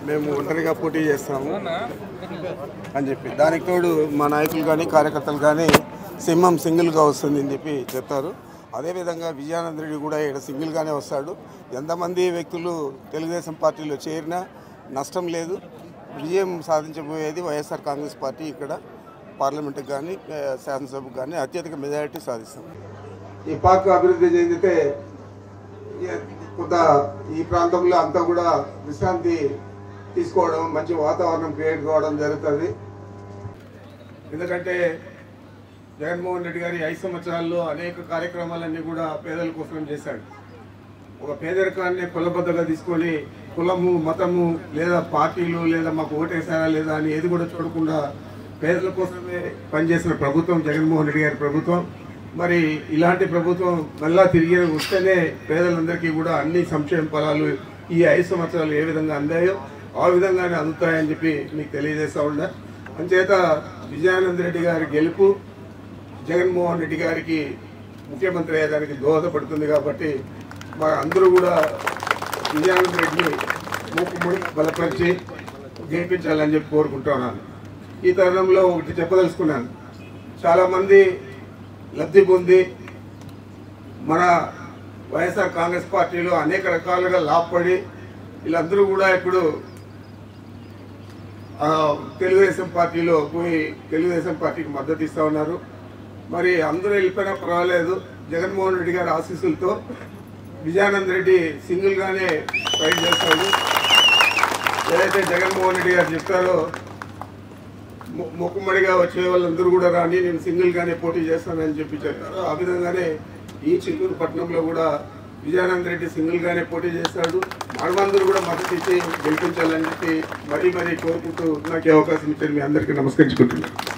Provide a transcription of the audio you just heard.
మేము ఒంటరిగా పోటీ చేస్తాము అని చెప్పి దానికి తోడు మా నాయకులు కానీ కార్యకర్తలు కానీ సింహం సింగిల్గా వస్తుంది అని చెప్పి చెప్తారు. అదేవిధంగా విజయానంద రెడ్డి కూడా ఇక్కడ సింగిల్గానే వస్తాడు. ఎంతమంది వ్యక్తులు తెలుగుదేశం పార్టీలో చేరినా నష్టం లేదు. విజయం సాధించబోయేది వైఎస్ఆర్ కాంగ్రెస్ పార్టీ. ఇక్కడ పార్లమెంటుకు కానీ శాసనసభకు కానీ అత్యధిక మెజారిటీ సాధిస్తాం. ఈ పార్క్ అభివృద్ధి చెందితే కొంత ఈ ప్రాంతంలో అంతా కూడా విశ్రాంతి తీసుకోవడం, మంచి వాతావరణం క్రియేట్ కావడం జరుగుతుంది. ఎందుకంటే జగన్మోహన్ రెడ్డి గారి 5 సంవత్సరాల్లో అనేక కార్యక్రమాలన్నీ కూడా పేదల కోసం చేశాడు. ఒక పేదరికాన్ని కులబద్దగా తీసుకొని కులము, మతము లేదా పార్టీలు లేదా మాకు ఓటేసారా లేదా అని ఏది కూడా చూడకుండా పేదల కోసమే పనిచేసిన ప్రభుత్వం జగన్మోహన్ రెడ్డి గారి ప్రభుత్వం. మరి ఇలాంటి ప్రభుత్వం మళ్ళా తిరిగి వస్తేనే పేదలందరికీ కూడా అన్ని సంక్షేమ ఫలాలు ఈ 5 సంవత్సరాలు ఏ విధంగా అందాయో ఆ విధంగానే అందుతాయని చెప్పి మీకు తెలియజేస్తూ ఉన్నా. అంచేత విజయానంద రెడ్డి గారి గెలుపు జగన్మోహన్ రెడ్డి గారికి ముఖ్యమంత్రి అయ్యేదానికి దోహదపడుతుంది. కాబట్టి మా అందరూ కూడా విజయానంద రెడ్డిని మూకుముడి బలపరిచి గెలిపించాలని చెప్పి కోరుకుంటున్నాను. ఈ తరుణంలో ఒకటి చెప్పదలుచుకున్నాను. చాలామంది లబ్ధి పొంది మన వైఎస్ఆర్ కాంగ్రెస్ పార్టీలో అనేక రకాలుగా లాభపడి వీళ్ళందరూ కూడా ఇప్పుడు తెలుగుదేశం పార్టీలో పోయి తెలుగుదేశం పార్టీకి మద్దతు ఇస్తూ ఉన్నారు. మరి అందరూ వెళ్ళిపోయినా పర్వాలేదు, జగన్మోహన్ రెడ్డి గారి ఆశీస్సులతో విజయానంద రెడ్డి సింగిల్గానే ఫైట్ చేస్తాడు. ఏదైతే జగన్మోహన్ రెడ్డి గారు చెప్తారో మొక్కుమ్మడిగా వచ్చే వాళ్ళందరూ కూడా రాని నేను సింగిల్గానే పోటీ చేస్తానని చెప్పి చెప్పారు. ఆ విధంగానే ఈ చిత్తూరు పట్టణంలో కూడా విజయానంద రెడ్డి సింగిల్గానే పోటీ చేస్తాడు. మనమందరూ కూడా మద్దతు ఇచ్చి గెలిపించాలని చెప్పి మరీ కోరుకుంటూ నాకు అవకాశం ఇచ్చారు. మీ అందరికీ నమస్కరించుకుంటున్నాను.